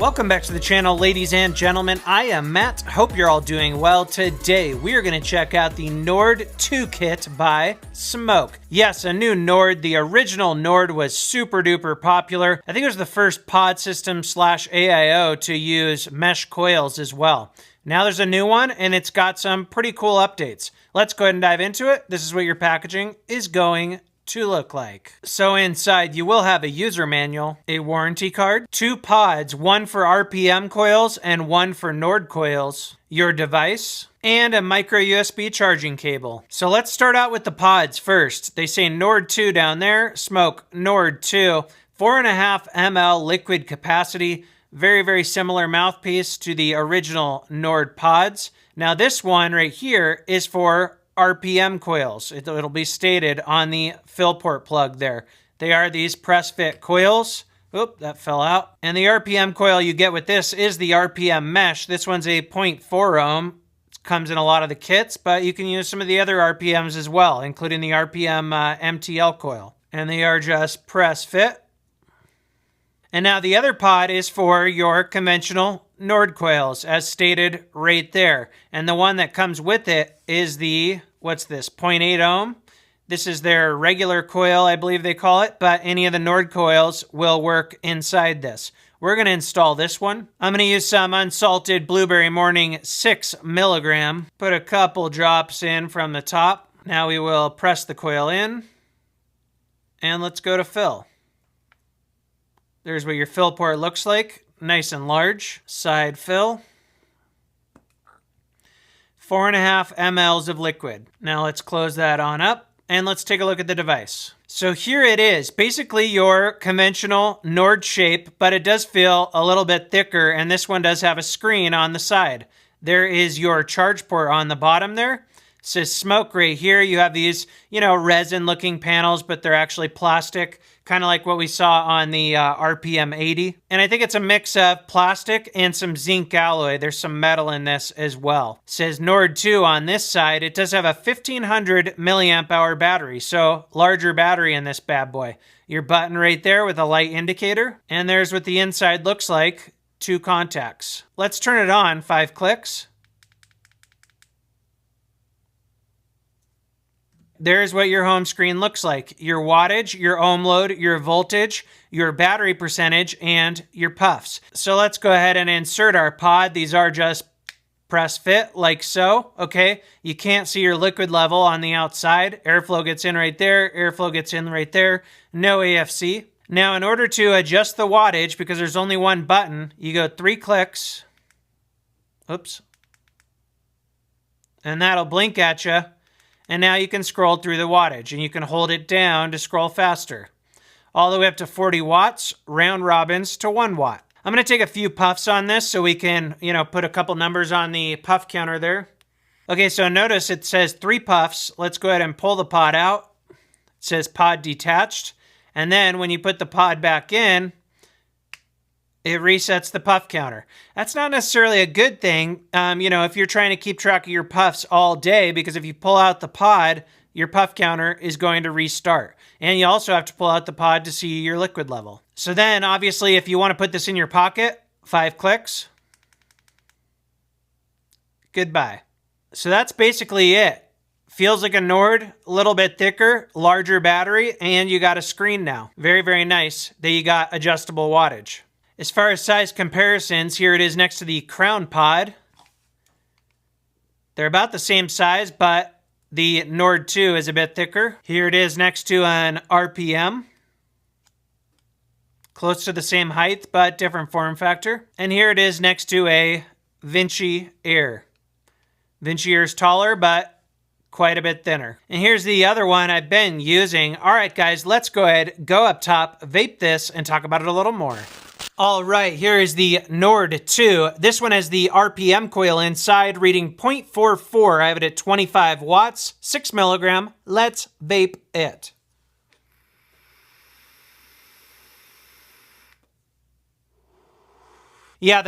Welcome back to the channel, ladies and gentlemen. I am Matt. Hope you're all doing well. Today, we are going to check out the Nord2 kit by smok. Yes, a new Nord. The original Nord was super duper popular. I think it was the first pod system slash AIO to use mesh coils as well. Now there's a new one, and it's got some pretty cool updates. Let's go ahead and dive into it. This is what your packaging is going to look like. So inside you will have a user manual, a warranty card, 2 pods, one for RPM coils and one for Nord coils, your device, and a micro USB charging cable. So let's start out with the pods first. They say Nord2 down there, smok Nord2, 4.5 ml liquid capacity, very similar mouthpiece to the original Nord pods. Now this one right here is for RPM coils. It'll be stated on the fill port plug there. They are these press fit coils. Oop, that fell out. And the RPM coil you get with this is the RPM mesh. This one's a 0.4 ohm. It comes in a lot of the kits, but you can use some of the other RPMs as well, including the RPM MTL coil. And they are just press fit. And now the other pod is for your conventional Nord coils, as stated right there. And the one that comes with it is the, what's this, 0.8 ohm? This is their regular coil, I believe they call it, but any of the Nord coils will work inside this. We're going to install this one. I'm going to use some unsalted blueberry morning 6 milligram. Put a couple drops in from the top. Now we will press the coil in. And let's go to fill. There's what your fill port looks like. Nice and large. Side fill. 4.5 mLs of liquid. Now let's close that on up and let's take a look at the device. So here it is. Basically your conventional Nord shape, but it does feel a little bit thicker, and this one does have a screen on the side. There is your charge port on the bottom there. It says smok right here. You have these, resin looking panels, but they're actually plastic, kind of like what we saw on the RPM 80. And I think it's a mix of plastic and some zinc alloy. There's some metal in this as well. It says Nord2 on this side. It does have a 1500 milliamp hour battery, so larger battery in this bad boy. Your button right there with a light indicator. And there's what the inside looks like. 2 contacts. Let's turn it on. 5 clicks. There's what your home screen looks like. Your wattage, your ohm load, your voltage, your battery percentage, and your puffs. So let's go ahead and insert our pod. These are just press fit like so, okay? You can't see your liquid level on the outside. Airflow gets in right there. Airflow gets in right there. No AFC. Now, in order to adjust the wattage, because there's only one button, you go 3 clicks. Oops. And that'll blink at you. And now you can scroll through the wattage, and you can hold it down to scroll faster. All the way up to 40 watts, round robins to 1 watt. I'm going to take a few puffs on this so we can, put a couple numbers on the puff counter there. Okay, so notice it says 3 puffs. Let's go ahead and pull the pod out. It says pod detached. And then when you put the pod back in, it resets the puff counter. That's not necessarily a good thing, if you're trying to keep track of your puffs all day, because if you pull out the pod, your puff counter is going to restart. And you also have to pull out the pod to see your liquid level. So then, obviously, if you want to put this in your pocket, 5 clicks. Goodbye. So that's basically it. Feels like a Nord, a little bit thicker, larger battery, and you got a screen now. Very nice that you got adjustable wattage. As far as size comparisons, here it is next to the crown pod. They're about the same size, but the Nord2 is a bit thicker. Here it is next to an RPM. Close to the same height, but different form factor. And here it is next to a Vinci Air. Vinci Air is taller, but quite a bit thinner. And here's the other one I've been using. All right, guys, let's go ahead, go up top, vape this, and talk about it a little more. All right, here is the Nord2. This one has the RPM coil inside, reading 0.44. I have it at 25 watts, 6 milligram. Let's vape it. Yeah,